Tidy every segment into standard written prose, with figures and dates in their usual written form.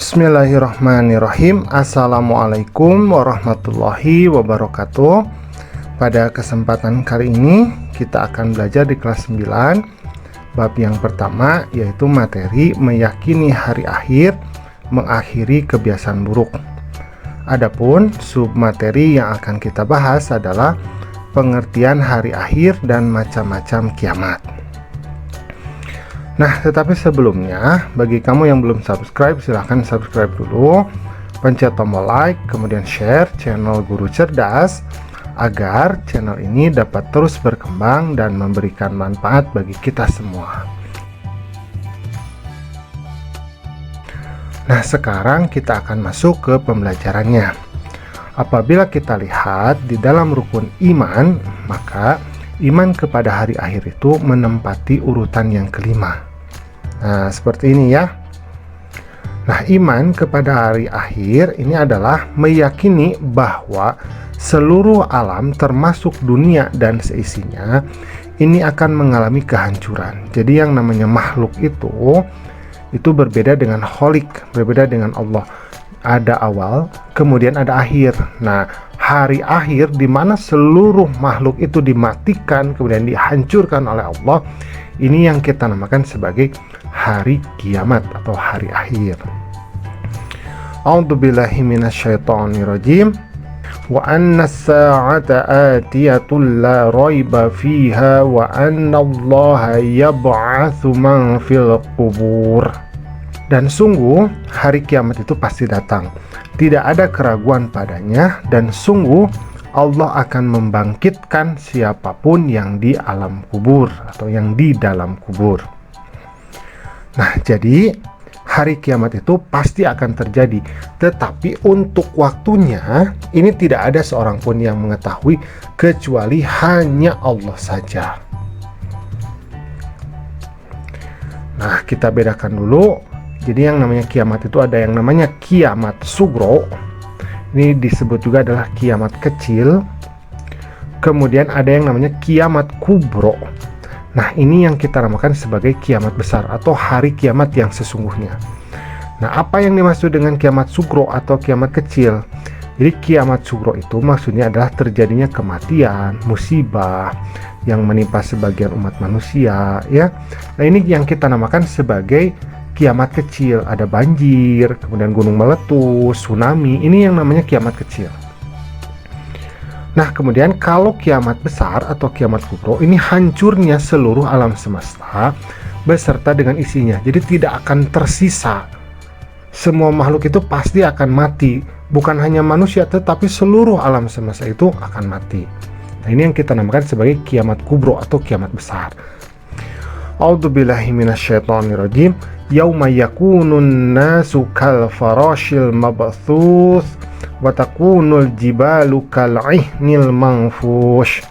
Bismillahirrahmanirrahim. Assalamualaikum warahmatullahi wabarakatuh. Pada kesempatan kali ini kita akan belajar di kelas 9 bab yang pertama, yaitu materi meyakini hari akhir mengakhiri kebiasaan buruk. Adapun submateri yang akan kita bahas adalah pengertian hari akhir dan macam-macam kiamat. Nah, tetapi sebelumnya, bagi kamu yang belum subscribe, silahkan subscribe dulu, pencet tombol like, kemudian share channel Guru Cerdas, agar channel ini dapat terus berkembang dan memberikan manfaat bagi kita semua. Nah, sekarang kita akan masuk ke pembelajarannya. Apabila kita lihat di dalam rukun iman, maka iman kepada hari akhir itu menempati urutan yang kelima. Nah, seperti ini ya. Nah, iman kepada hari akhir ini adalah meyakini bahwa seluruh alam termasuk dunia dan seisinya ini akan mengalami kehancuran. Jadi yang namanya makhluk itu berbeda dengan kholik, berbeda dengan Allah. Ada awal, kemudian ada akhir. Nah, hari akhir di mana seluruh makhluk itu dimatikan, kemudian dihancurkan oleh Allah, ini yang kita namakan sebagai hari kiamat atau hari akhir. A'udzubillahi minasyaitonirrajim. Wa anna as-sa'ata atiyatun la raiba fiha wa anna Allaha yab'atsu man fil qubur. Dan sungguh hari kiamat itu pasti datang, tidak ada keraguan padanya, dan sungguh Allah akan membangkitkan siapapun yang di alam kubur atau yang di dalam kubur. Nah, jadi hari kiamat itu pasti akan terjadi, tetapi untuk waktunya ini tidak ada seorang pun yang mengetahui kecuali hanya Allah saja. Nah, kita bedakan dulu. Jadi yang namanya kiamat itu ada yang namanya kiamat sugro. Ini disebut juga adalah kiamat kecil. Kemudian ada yang namanya kiamat kubro. Nah, ini yang kita namakan sebagai kiamat besar atau hari kiamat yang sesungguhnya. Nah, apa yang dimaksud dengan kiamat sugro atau kiamat kecil? Jadi kiamat sugro itu maksudnya adalah terjadinya kematian, musibah yang menimpa sebagian umat manusia, ya. Nah, ini yang kita namakan sebagai kiamat kecil. Ada banjir, kemudian gunung meletus, tsunami, ini yang namanya kiamat kecil. Nah, kemudian kalau kiamat besar atau kiamat kubro, ini hancurnya seluruh alam semesta beserta dengan isinya. Jadi tidak akan tersisa. Semua makhluk itu pasti akan mati. Bukan hanya manusia, tetapi seluruh alam semesta itu akan mati. Nah, ini yang kita namakan sebagai kiamat kubro atau kiamat besar. A'udzubillahi minasyaitonirrajim. Yauma yakunun nasu kal farashil mabthuts wa takunul jibalu kal ihnil manfush.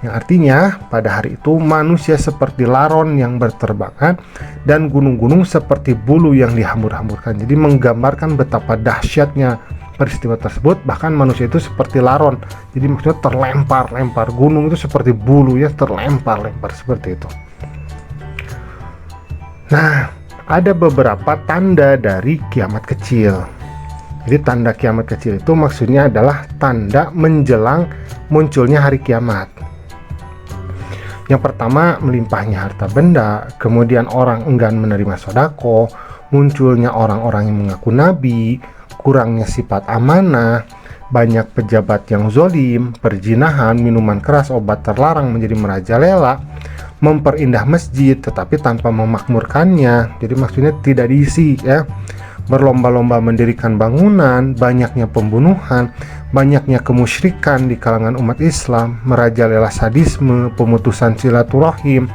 Yang artinya pada hari itu manusia seperti laron yang berterbangan dan gunung-gunung seperti bulu yang dihambur-hamburkan. Jadi menggambarkan betapa dahsyatnya peristiwa tersebut. Bahkan manusia itu seperti laron. Jadi maksudnya terlempar-lempar. Gunung itu seperti bulu ya, terlempar-lempar seperti itu. Nah, ada beberapa tanda dari kiamat kecil. Jadi tanda kiamat kecil itu maksudnya adalah tanda menjelang munculnya hari kiamat. Yang pertama, melimpahnya harta benda, kemudian orang enggan menerima sodako, munculnya orang-orang yang mengaku nabi, kurangnya sifat amanah, banyak pejabat yang zolim, perzinahan, minuman keras, obat terlarang menjadi merajalela, memperindah masjid tetapi tanpa memakmurkannya. Jadi maksudnya tidak diisi ya. Berlomba-lomba mendirikan bangunan, banyaknya pembunuhan, banyaknya kemusyrikan di kalangan umat Islam, merajalela sadisme, pemutusan silaturahim,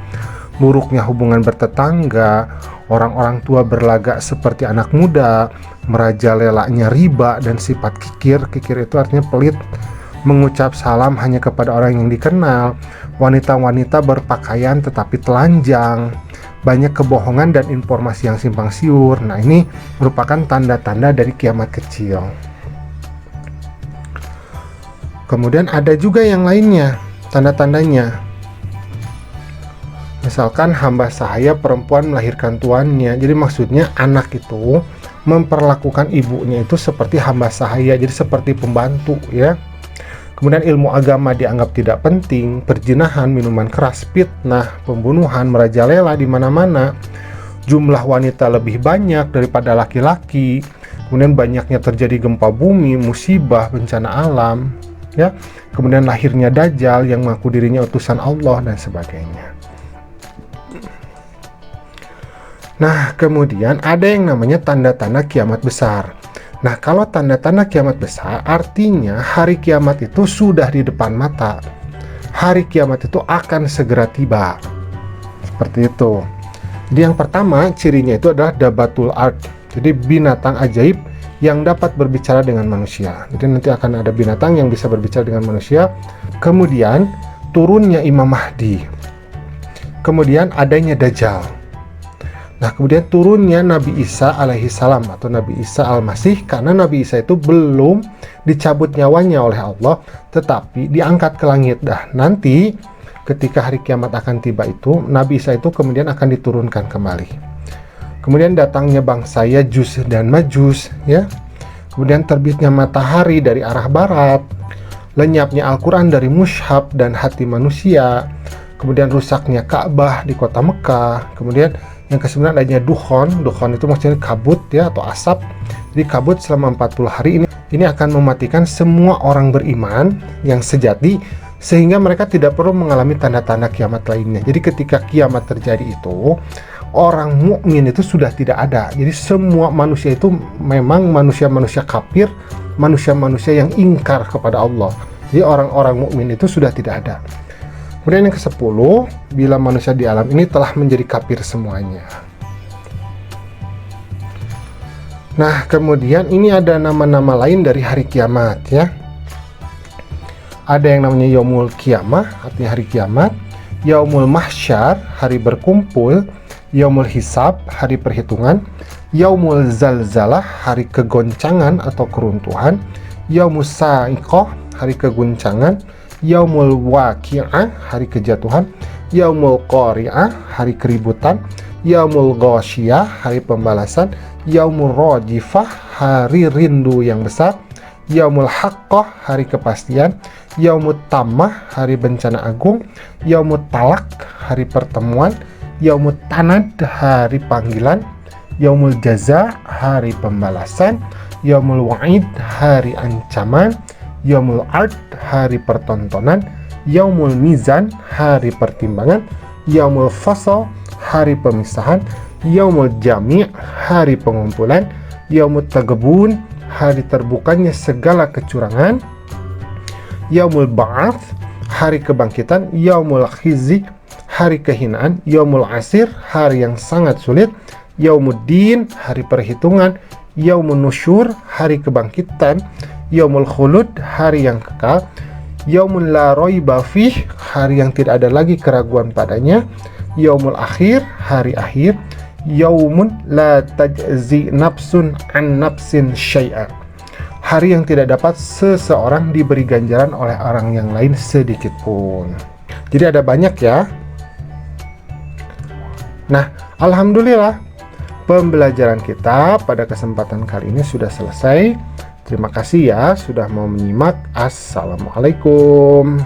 buruknya hubungan bertetangga, orang-orang tua berlagak seperti anak muda, merajalelanya riba dan sifat kikir. Kikir itu artinya pelit, mengucap salam hanya kepada orang yang dikenal, wanita-wanita berpakaian tetapi telanjang, banyak kebohongan dan informasi yang simpang siur. Nah, ini merupakan tanda-tanda dari kiamat kecil. Kemudian ada juga yang lainnya, tanda-tandanya. Misalkan hamba sahaya perempuan melahirkan tuannya. Jadi maksudnya anak itu memperlakukan ibunya itu seperti hamba sahaya, jadi seperti pembantu ya. Kemudian ilmu agama dianggap tidak penting, perzinahan, minuman keras, fitnah, pembunuhan merajalela di mana-mana. Jumlah wanita lebih banyak daripada laki-laki. Kemudian banyaknya terjadi gempa bumi, musibah, bencana alam, ya. Kemudian lahirnya Dajjal yang mengaku dirinya utusan Allah dan sebagainya. Nah, kemudian ada yang namanya tanda-tanda kiamat besar. Nah, kalau tanda-tanda kiamat besar, artinya hari kiamat itu sudah di depan mata. Hari kiamat itu akan segera tiba. Seperti itu. Jadi yang pertama, cirinya itu adalah dabatul ard. Jadi binatang ajaib yang dapat berbicara dengan manusia. Jadi nanti akan ada binatang yang bisa berbicara dengan manusia. Kemudian, turunnya Imam Mahdi. Kemudian, adanya Dajjal. Nah, kemudian turunnya Nabi Isa alaihi salam atau Nabi Isa al-Masih, karena Nabi Isa itu belum dicabut nyawanya oleh Allah, tetapi diangkat ke langit. Nanti ketika hari kiamat akan tiba itu, Nabi Isa itu kemudian akan diturunkan kembali. Kemudian datangnya bangsa Yajus dan Majus, ya. Kemudian terbitnya matahari dari arah barat, lenyapnya Al-Quran dari mushaf dan hati manusia, kemudian rusaknya Ka'bah di kota Mekah, kemudian yang ke-9 adanya dukhon. Dukhon itu maksudnya kabut ya, atau asap. Jadi kabut selama 40 hari ini akan mematikan semua orang beriman yang sejati, sehingga mereka tidak perlu mengalami tanda-tanda kiamat lainnya. Jadi ketika kiamat terjadi itu, orang mukmin itu sudah tidak ada. Jadi semua manusia itu memang manusia-manusia kafir, manusia-manusia yang ingkar kepada Allah. Jadi orang-orang mukmin itu sudah tidak ada. Kemudian yang ke-10, bila manusia di alam ini telah menjadi kafir semuanya. Nah, kemudian ini ada nama-nama lain dari hari kiamat ya. Ada yang namanya Yaumul Qiyamah, artinya hari kiamat. Yaumul Mahsyar, hari berkumpul. Yaumul Hisab, hari perhitungan. Yaumul Zalzalah, hari kegoncangan atau keruntuhan. Yaumul Sa'iqah, hari keguncangan. Yaumul Waqi'ah, hari kejatuhan. Yaumul Qari'ah, hari keributan. Yaumul Ghasyiyah, hari pembalasan. Yaumul Rajifah, hari rindu yang besar. Yaumul Haqqah, hari kepastian. Yaumul Tammah, hari bencana agung. Yaumul Talak, hari pertemuan. Yaumul Tanad, hari panggilan. Yaumul Jaza, hari pembalasan. Yaumul Wa'id, hari ancaman. Yaumul Ard, hari pertontonan. Yaumul Mizan, hari pertimbangan. Yaumul Fasl, hari pemisahan. Yaumul Jami', hari pengumpulan. Yaumul Taghbun, hari terbukanya segala kecurangan. Yaumul Ba'ats, hari kebangkitan. Yaumul Khizi, hari kehinaan. Yaumul Asir, hari yang sangat sulit. Yaumuddin, hari perhitungan. Yaumun Nusyur, hari kebangkitan. Yaumul Khulud, hari yang kekal. Yaumul La Raiba Fih, hari yang tidak ada lagi keraguan padanya. Yaumul Akhir, hari akhir. Yaumun La Tajzi Nafsun An Nafsin Syai'a, hari yang tidak dapat seseorang diberi ganjaran oleh orang yang lain sedikit pun. Jadi ada banyak ya. Nah, alhamdulillah pembelajaran kita pada kesempatan kali ini sudah selesai. Terima kasih ya sudah mau menyimak. Assalamualaikum.